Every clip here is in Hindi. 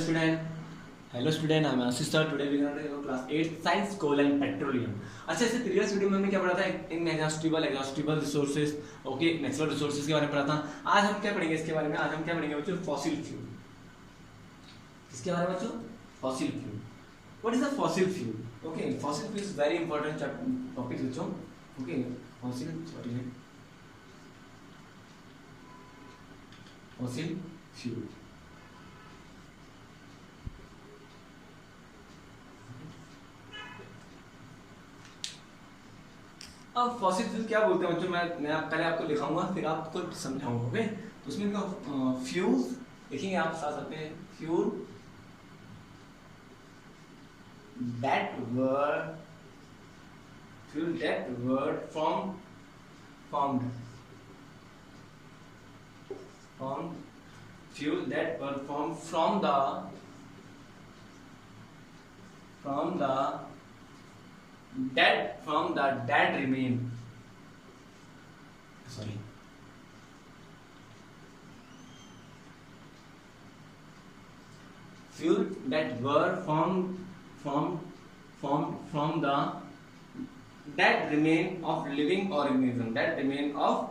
student. Hello student, I'm Ashish sir. Today we are going to class 8 science coal and petroleum. अच्छा इससे प्रीवियस वीडियो में हमने क्या पढ़ा था inexhaustible resources, okay, natural resources के बारे में पढ़ा था. आज हम क्या पढ़ेंगे इसके बारे में? आज हम क्या पढ़ेंगे बच्चों? Fossil fuel. किसके बारे में बच्चों? Fossil fuel. What is the fossil fuel? Okay, fossil fuel is very important topic बच्चों. Okay, fossil fuel. अब फॉसिल फ्यूल क्या बोलते हैं बच्चों? मैं पहले आपको लिखाऊंगा फिर आपको समझाऊंगा. ओके, तो उसमें फ्यूल्स लिखेंगे आप साथ साथ में. Fuel that word formed fuel that were formed from the dead remain. Sorry. Fuel that were formed from the dead remain of living organism. That remain of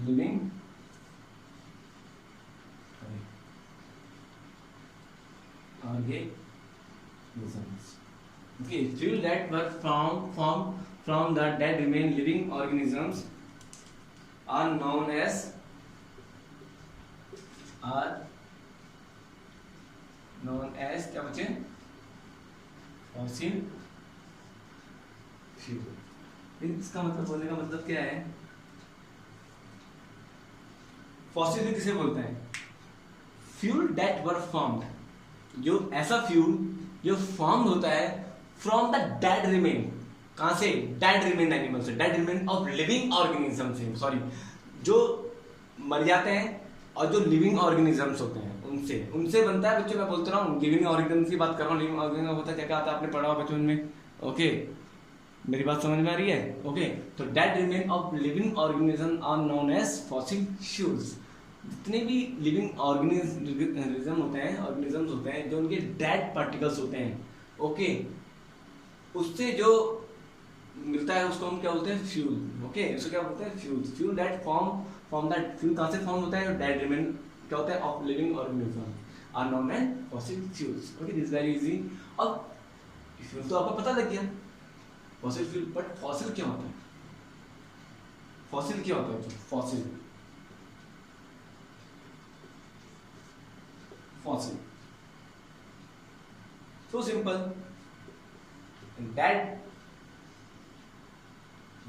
living organisms. Okay, fuel that were formed from the dead remain living organisms are known as क्या बचे? Fossil fuel. इसका मतलब बोलने का मतलब क्या है? फॉसिल फ्यूल किसे बोलते हैं? फ्यूल दैट वर फॉर्म्ड, जो ऐसा फ्यूल जो फॉर्म होता है फ्रॉम द डेड रिमेन. कहां से? डेड रिमेन एनिमल से, dead remain of living organism से. सॉरी, जो मर जाते हैं और जो लिविंग ऑर्गेनिजम्स होते हैं उनसे बनता है बच्चों. मैं बोलता रहा हूँ लिविंग ऑर्गेनिज्म की बात कर रहा हूँ. लिविंग ऑर्गेनिज्म होता है क्या आता है? आपने पढ़ा होगा बचपन में. ओके, मेरी बात समझ में आ रही है? ओके, तो dead remain of living organism are known as fossil fuels. जितने भी लिविंग ऑर्गेनिज्म होते हैं, ऑर्गेनिजम्स होते हैं, जो उनके डेड पार्टिकल्स होते हैं, ओके, उससे जो मिलता है उसको हम क्या बोलते हैं? फ्यूल. ओके, उसको क्या बोलते हैं? Fuel. Fuel that form that fuel कहां से फॉर्म होता है? डेड रिमेन क्या होता है? Of living organism are known as fossil fuels. Okay, this very easy. अब फ्यूल तो आपको पता लग गया, फॉसिल फ्यूल. बट फॉसिल क्या होता है? फॉसिल क्या होता है? Fossil so simple, that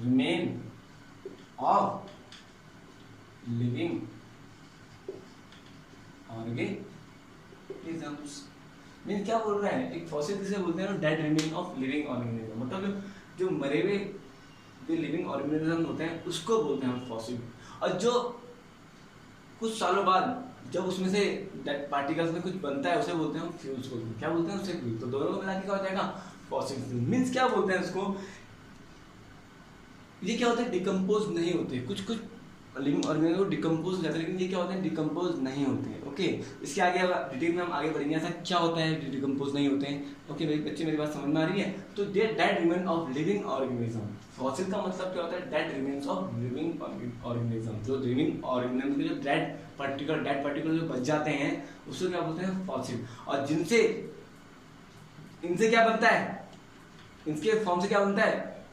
remain of living organisms. Mean क्या बोल रहा है? एक फॉसिल किसे बोलते हैं? Dead remain of living organism. मतलब जो मरे हुए जो लिविंग ऑर्गेनिज्म होते हैं उसको बोलते हैं हम फॉसिल. और जो कुछ सालों बाद जब उसमें से पार्टिकल्स में कुछ बनता है उसे बोलते हैं हम फ्यूल्स. बोलते हैं. क्या बोलते हैं? उसे फ्यूल. तो दोनों को मिला के क्या हो जाएगा? Fossil fuel. मीन्स क्या बोलते हैं उसको? ये क्या होता है? डिकम्पोज नहीं होते. कुछ लिविंग ऑर्गेनिज्म डिकम्पोज हो जाते हैं, लेकिन ये क्या होते हैं? डिकम्पोज नहीं होते हैं. ओके, इसके आगे डिटेल में हम आगे बढ़ेंगे ऐसा क्या होता है डिकम्पोज नहीं होते हैं. ओके मेरे बच्चे, मेरी बात समझ में आ रही है? तो dead remain of living organism. Fossil का मतलब क्या होता है? Dead remains of living organism. जो लिविंग ऑर्गेनिज्म के जो डेड पार्टिकल जो बच जाते हैं उसको क्या बोलते हैं? फॉसिल. और इनसे क्या बनता है? इनके फॉर्म से क्या बनता है?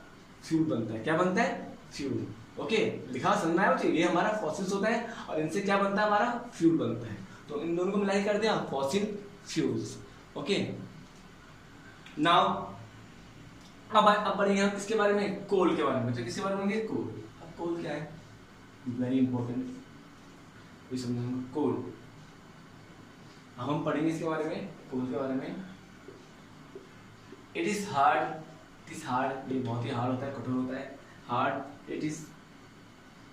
फ्यूल बनता है. क्या बनता है? फ्यूल. ओके, लिखा समझना है बच्चे. ये हमारा फॉसिल्स होता है और इनसे क्या बनता है? हमारा फ्यूल बनता है. तो इन दोनों को मिला कर दिया फॉसिल फ्यूल्स. ओके, नाउ अब बढ़ेंगे हम किसके बारे में? कोल के बारे में. तो किसके बारे में? कोल. अब कोल क्या है? Very important. ये समझेंगे कोल. हम पढ़ेंगे इसके बारे में, कोल के बारे में. It is hard. ये बहुत ही हार्ड होता है, कठोर होता है. Hard. It is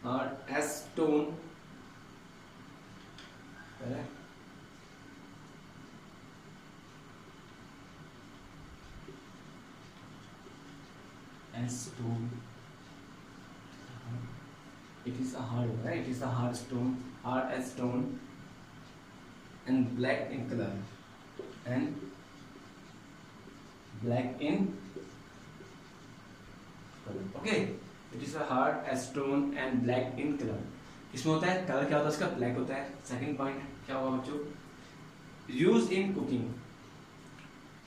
hard as stone. As stone. It is a hard, right, it is a hard stone, hard as stone and black in colour, and black in colour, okay. It is a hard as stone and black in colour. इसमें होता है कलर, क्या होता है उसका, ब्लैक होता है। सेकंड पॉइंट क्या होगा बच्चों, यूज इन कुकिंग।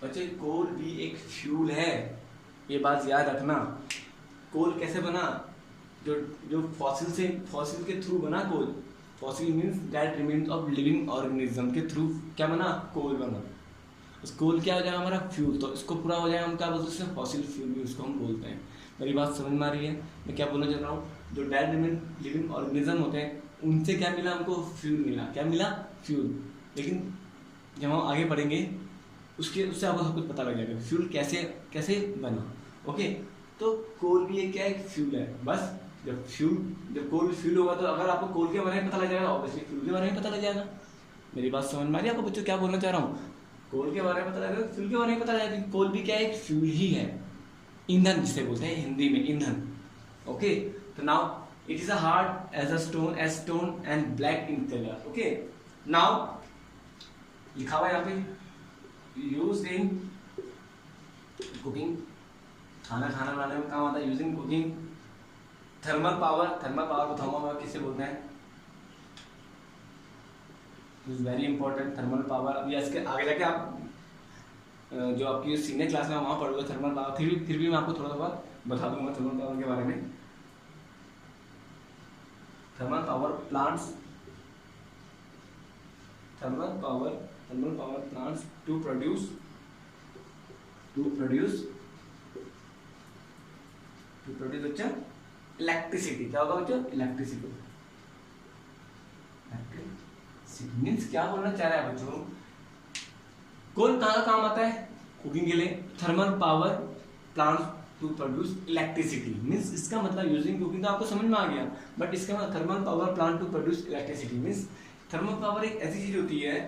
बच्चे कोल भी एक फ्यूल है, ये बात याद रखना। कोल कैसे बना, जो जो फॉसिल के थ्रू बना coal. Fossil means that remains of living organism के थ्रू क्या बना, कोल बना। उस कोल क्या हो जाएगा हमारा, फ्यूल। तो इसको पूरा हो जाएगा, हम क्या बोलते हैं, फॉसिल फ्यूल भी उसको हम बोलते हैं। मेरी बात समझ में आ रही है, मैं क्या बोलना चाह रहा हूँ। जो डेड लिविंग ऑर्गेनिज्म होते हैं उनसे क्या मिला हमको, फ्यूल मिला। क्या मिला, फ्यूल। लेकिन जब हम आगे बढ़ेंगे उससे आपको सब कुछ पता लग जाएगा फ्यूल कैसे कैसे बना, ओके। तो कोल भी एक क्या है, फ्यूल है। बस जब कोल फ्यूल होगा तो अगर आपको कोल के बारे में पता लग जाएगा, ऑब्वियसली फ्यूल के बारे में पता लग जाएगा। मेरी बात समझ में आ रही है आपको बच्चों, क्या बोलना चाह रहा हूँ। कोल के बारे में पता लगेगा, फ्यूल के बारे में पता लगेगा। कोल भी क्या है, एक फ्यूल ही है, ईंधन जिसे बोलते हैं हिंदी में, ईंधन, ओके। तो now it is a hard as stone and black in colour, okay. Now लिखा हुआ यहाँ पे यूज इन कुकिंग, खाना बनाने में काम आता है। यूजिंग कुकिंग, थर्मल पावर बताऊंगा मैं किसे बोलते हैं, is very important thermal power. अभी इसके आगे जाके आप जो आपकी सीनियर क्लास में वहाँ पढ़ोगे थर्मल पावर, फिर भी मैं आपको थोड़ा बहुत बता दूंगा थर्मल पावर के बारे में। Thermal power plants to produce बच्चा इलेक्ट्रिसिटी। क्या होगा बच्चा, इलेक्ट्रिसिटी मीन्स क्या बोलना चाह रहा है बच्चों, कोल कहाँ काम आता है, कुकिंग के लिए। Thermal power plants to produce electricity means, इसका मतलब यूजिंग कुकिंग तो आपको समझ में आ गया, बट इसका मतलब thermal power plant to produce electricity means, thermal power एक ऐसी चीज होती है,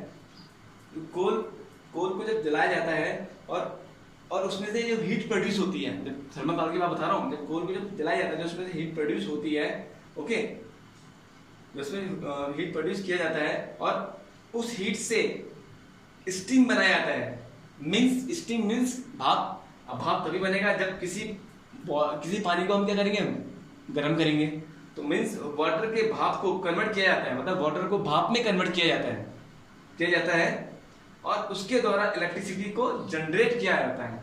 कोल को जब जलाया जाता है और उसमें से जो हीट प्रोड्यूस होती है, जब थर्मल पावर की बात बता रहा हूँ, जब कोल को जब जलाया जाता है, जो उसमें से हीट प्रोड्यूस होती है, ओके, जिसमें हीट प्रोड्यूस किया जाता है और उस हीट से स्टीम बनाया जाता है। स्टीम मीन्स भाप। अब भाप तभी बनेगा जब किसी पानी को हम क्या करेंगे, गर्म करेंगे। तो मीन्स वाटर के भाप को कन्वर्ट किया जाता है, मतलब वाटर को भाप में कन्वर्ट किया जाता है और उसके द्वारा इलेक्ट्रिसिटी को जनरेट किया जाता है।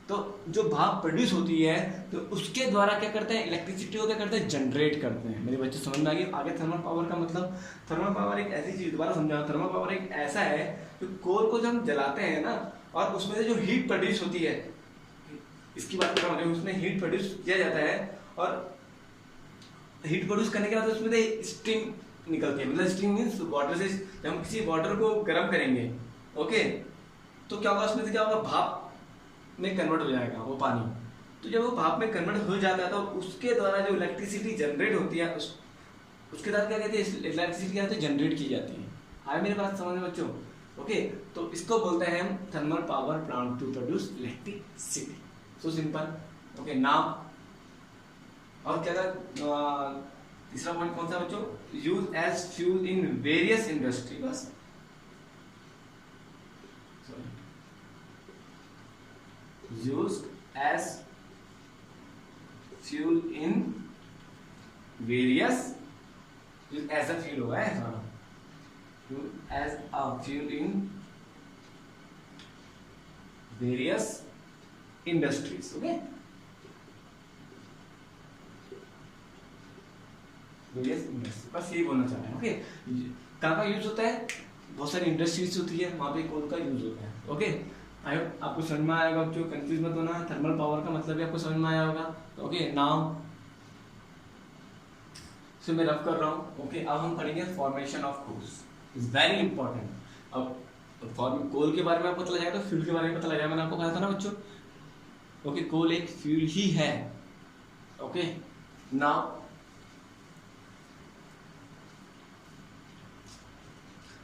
तो जो भाप प्रोड्यूस होती है तो उसके द्वारा क्या करते हैं, इलेक्ट्रिसिटी को क्या करते हैं, जनरेट करते हैं। मेरे बच्चे समझ में आ गए आगे थर्मल पावर का मतलब। थर्मल पावर एक ऐसी चीज, दोबारा समझाऊं, थर्मल पावर एक ऐसा है कि कोल को जब हम जलाते हैं ना और उसमें से जो हीट प्रोड्यूस होती है, इसकी बात कर रहा हूँ, उसमें हीट प्रोड्यूस किया जाता है और हीट प्रोड्यूस करने के बाद उसमें से स्टीम निकलती है। मतलब स्टीम मीन्स वाटर से, जब हम किसी वाटर को गर्म करेंगे, ओके, तो क्या होगा, उसमें से क्या होगा, भाप में कन्वर्ट हो जाएगा वो पानी। तो जब वो भाप में कन्वर्ट हो जाता है तो उसके द्वारा जो इलेक्ट्रिसिटी जनरेट होती है उसके साथ क्या कहते हैं, इलेक्ट्रिसिटी क्या होती है, जनरेट की जाती है। आए मेरे बात समझ में बच्चों, ओके। तो इसको बोलते हैं हम thermal power plant to produce electricity. So simple, okay. Now और क्या था, तीसरा पॉइंट कौन सा बच्चों, use as fuel in various industry. बस used as fuel in various, as a fuel होगा है, as a fuel in various industries, okay, various industries, बस यही बोलना चाह रहे हैं, ओके। कहाँ का यूज होता है, बहुत सारी इंडस्ट्रीज होती है वहां पे कोल का यूज होता है, ओके। आई होप आपको समझ में आएगा बच्चों, कंफ्यूज मत होना। थर्मल पावर का मतलब भी आपको समझ में आया होगा, ओके। नाउ सो मैं रफ कर रहा हूँ, ओके। अब हम पढ़ेंगे formation of coals, is very important. अब कोल के बारे में आपको पता लग जाएगा तो फ्यूल के बारे में पता लग जाएगा। मैंने आपको कहा था ना बच्चों, ओके, कोल एक फ्यूल ही है, ओके। नाउ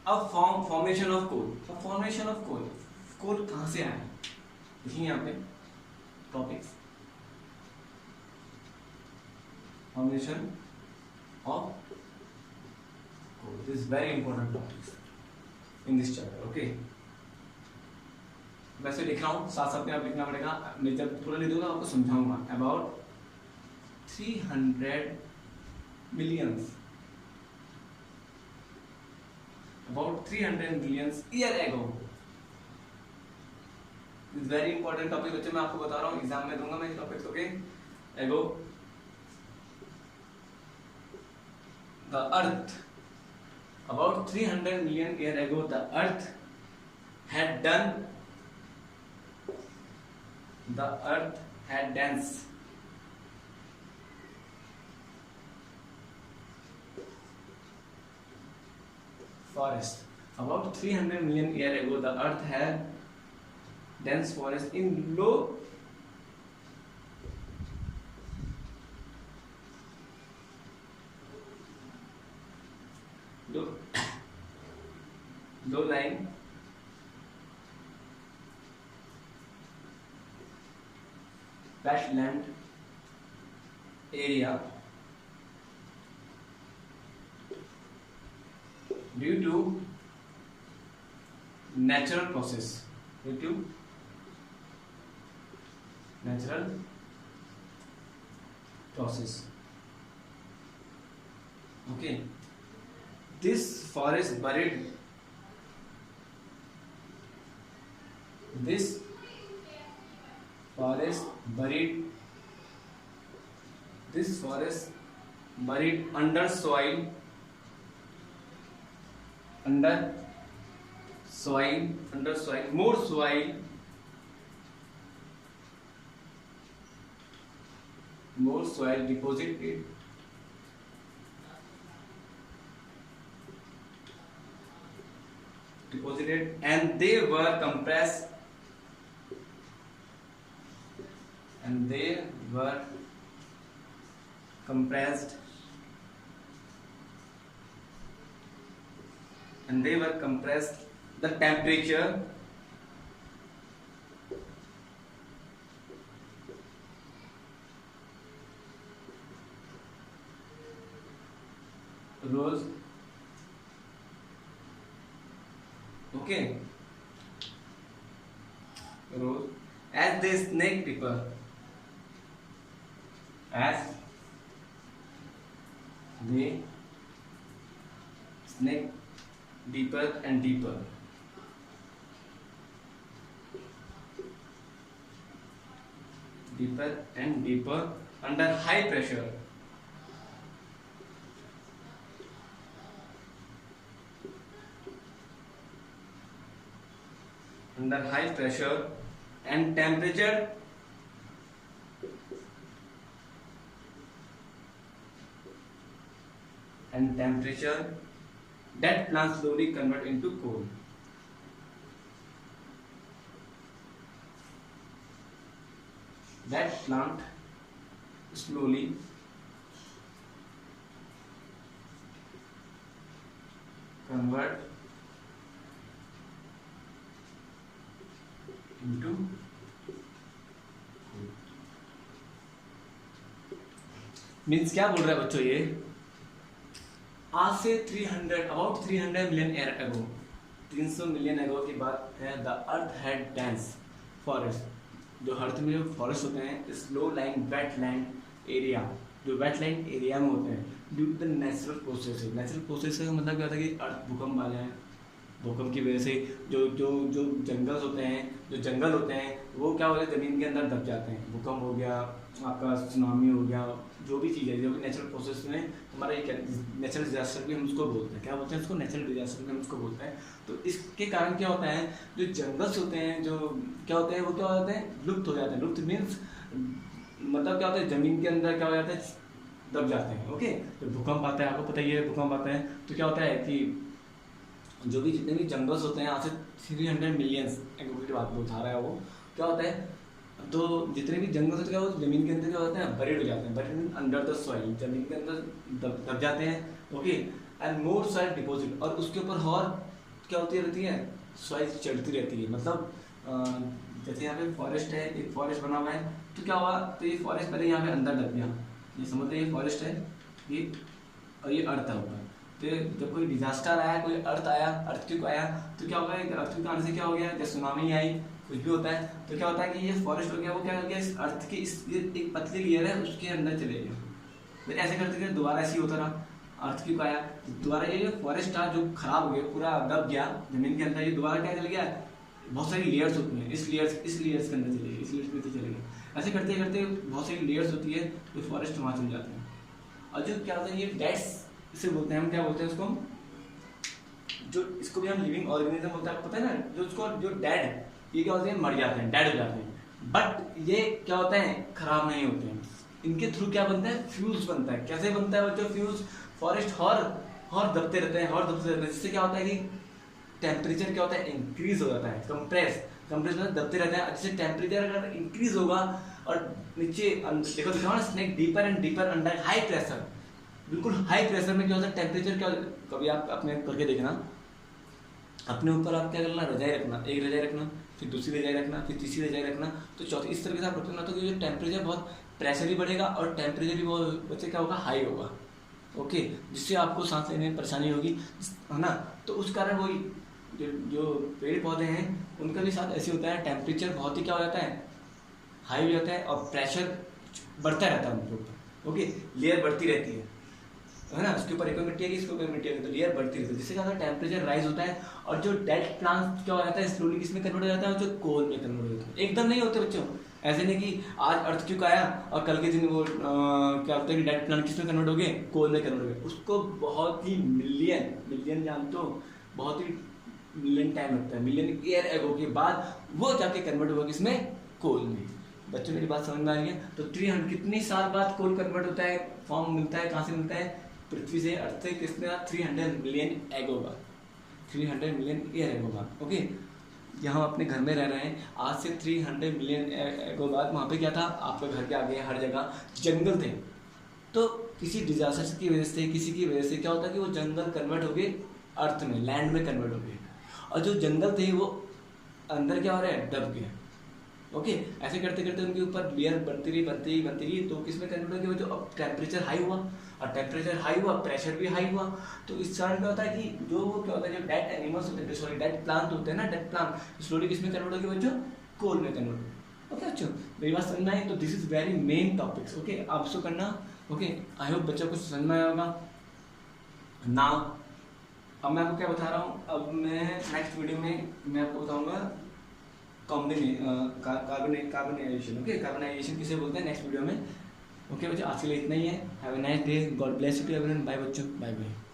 अब formation of coal. Formation of coal कहां से आया, देखिए यहाँ पे topics, formation of coal. This is very important topic in this chapter. Okay. वैसे लिख रहा हूँ, साथ साथ में आप लिखना पड़ेगा, मैं जब पूरा लिख दूंगा आपको समझाऊंगा. About 300 millions, about 300 millions year ago. It's very important topic बच्चे, मैं आपको बता रहा हूँ, एग्जाम में दूंगा मैं इस topic. Okay. ago the earth, about 300 million year ago the earth had dense forest. About 300 million year ago the earth had dense forest in low lying wetland area due to natural process. Okay. This forest buried under soil, more soil deposited and they were compressed the temperature rose. Okay. Rose as they snake deeper. Deeper and deeper. Under high pressure. And temperature that plant slowly convert into coal. That plant slowly convert into means क्या बोल रहा है बच्चों, ये आज से 300 million year ago, 300 million ago की बात है. The earth had dense forest. जो अर्थ में जो फॉरेस्ट होते हैं स्लो लाइंग वेटलैंड एरिया, जो वेटलैंड एरिया में होते हैं due to the natural process. Natural process का मतलब क्या होता है कि अर्थ भूकंप आ जाए, भूकंप की वजह से जो जंगल होते हैं वो क्या होता है ज़मीन के अंदर दब जाते हैं. भूकंप हो गया, आपका सुनामी हो गया, जो भी चीज़ है जो भी नेचुरल प्रोसेस में हमारा ये नेचुरल डिजास्टर भी हम उसको बोलते हैं. क्या बोलते हैं उसको? नेचुरल डिजास्टर भी हम उसको बोलते हैं. तो इसके कारण क्या होता है, जो जंगल्स होते हैं जो क्या होते हैं वो क्या होते हैं लुप्त हो जाते हैं. लुप्त मीन्स मतलब क्या होता है ज़मीन के अंदर क्या हो जाता है दब जाते हैं. ओके. तो भूकंप आता है, आपको पता ही है भूकंप आता है तो क्या होता है कि जो भी जितने भी जंगल्स होते हैं आज से 300 मिलियंस की बात बता रहा है वो क्या होता है, तो जितने भी जंगल होते हैं वो ज़मीन के अंदर क्या होते हैं बरीड हो जाते हैं. बरीड अंडर द सॉइल, ज़मीन के अंदर दब जाते हैं. Okay. And more soil deposit, और उसके ऊपर और क्या होती रहती है सॉइल चढ़ती रहती है. मतलब जैसे यहाँ पे फॉरेस्ट है, एक फॉरेस्ट बना हुआ है तो क्या हुआ, तो ये फॉरेस्ट पहले यहाँ पे अंदर दब गया. ये समझते ये फॉरेस्ट है, ये और ये अर्थ है ऊपर। तो जब कोई डिजास्टर आया, कोई अर्थ आया, अर्थक्वेक आया, तो क्या होगा, अर्थक्वेक आने से क्या हो गया, जब सुनामी आई, कुछ भी होता है तो क्या होता है कि ये फॉरेस्ट हो गया, वो क्या हो गया, इस अर्थ की इस ये एक पतली लेयर है उसके अंदर चले गए। फिर ऐसे करते करते दोबारा ऐसे ही होता रहा, अर्थक्वेक आया, दोबारा ये फॉरेस्ट था जो खराब हो गया, पूरा दब गया जमीन के अंदर, ये दोबारा क्या चल गया, बहुत सारी लेयर्स होती हैं, इस लेयर्स के अंदर चले गए, इस लेयर्स में चले गए। ऐसे करते करते बहुत सारी लेयर्स होती है तो फॉरेस्ट वहाँ चल जाते हैं। और जो क्या होता है, ये डेड्स इसे बोलते हैं, हम क्या बोलते हैं उसको, जो इसको भी हम लिविंग ऑर्गेनिज्म बोलते हैं, पता है ना, जो उसको जो डेड, ये क्या होते हैं, मर जाते हैं, डेड हो जाते हैं, बट ये क्या होता है, खराब नहीं होते हैं। इनके थ्रू क्या बनता है, फ्यूल्स बनता है। कैसे बनता है बच्चों फ्यूल्स, फॉरेस्ट और दबते रहते हैं, जिससे क्या होता है कि टेम्परेचर क्या होता है, इंक्रीज हो जाता है, कंप्रेस मतलब दबते रहते हैं। जैसे टेम्परेचर अगर इंक्रीज होगा और नीचे देखो दिखाओ ना, snake deeper and deeper under high pressure, बिल्कुल हाई प्रेशर में क्या होता है, टेम्परेचर क्या, कभी आप अपने करके देखना, अपने ऊपर आप क्या करना, रजाई रखना, एक रजाई रखना, फिर दूसरी रजाई रखना, फिर तीसरी रजाई रखना, तो चौथी, इस तरीके से आप रखना, तो जो टेम्परेचर बहुत प्रेशर भी बढ़ेगा और टेम्परेचर भी बहुत बच्चे क्या होगा, हाई होगा, ओके, जिससे आपको सांस लेने में परेशानी होगी, है ना। तो उस कारण वही जो पेड़ पौधे हैं उनका भी साथ ऐसे होता है, टेम्परेचर बहुत ही क्या हो जाता है, हाई हो जाता है और प्रेशर बढ़ता रहता है उनके ऊपर, ओके, लेयर बढ़ती रहती है ना, उसके ऊपर एक मिट्टी है, इसके ऊपर मिट्टी है, तो लेयर बढ़ती रहती है, जिससे क्या होता है, टेम्परेचर राइज होता है और जो डेड प्लांट क्या हो जाता है, स्लोली किसमें कन्वर्ट हो जाता है, जो कोल में कन्वर्ट हो जाता है। एकदम नहीं होते बच्चों, ऐसे नहीं कि आज अर्थक्वेक आया और कल के दिन वो क्या होता है कि डेड प्लांट किसमें कन्वर्ट हो गए, कोल में कन्वर्ट हो गए। उसको बहुत ही मिलियन जानते हो, बहुत ही मिलियन टाइम लगता है, मिलियन ईयर एगो के बाद वो जाके कन्वर्ट होगा किसमें, कोल में। बच्चों मेरी बात समझ में आ रही है। तो 300 कितनी साल बाद कोल कन्वर्ट होता है, फॉर्म मिलता है, कहाँ से मिलता है, पृथ्वी से, अर्थ से, किसने, 300 मिलियन एगो का, 300 मिलियन ईयर एगो का, ओके। यहाँ अपने घर में रह रहे हैं, आज से 300 मिलियन एगो बाद वहाँ पे क्या था, आपके घर के आगे हर जगह जंगल थे, तो किसी डिजास्टर की वजह से, किसी की वजह से क्या होता है कि वो जंगल कन्वर्ट हो गए अर्थ में, लैंड में कन्वर्ट हो गए, और जो जंगल थे वो अंदर क्या हो रहा है, दब गए, ओके। ऐसे करते करते उनके ऊपर लेयर बनती रही, तो किसमें कन्वर्ट हो गया, जो अब टेम्परेचर हाई हुआ, और टेम्परेचर हाई हुआ, प्रेशर भी हाई हुआ, तो इस कारण क्या होता है कि जो क्या होता है, जो डेड एनिमल्स होते हैं, सॉरी डेड प्लांट होते हैं ना, डेड प्लांट स्लोली किसमें कन्वर्ट हो गए बच्चों, कोल में कन्वर्ट हो गए, ओके बच्चों मेरी बात समझना है। तो this is very main topics, okay, आप उसको करना, ओके। आई होप बच्चों को समझ में आया होगा ना। अब मैं आपको क्या बता रहा हूँ, अब मैं नेक्स्ट वीडियो में मैं आपको बताऊंगा कार्बनाइजेशन, ओके, कार्बनाइजेशन किसे बोलते हैं, नेक्स्ट वीडियो में, ओके बच्चों। आज के लिए इतना ही है। Have a nice day, God bless you to everyone, bye बच्चों, बाय बाय।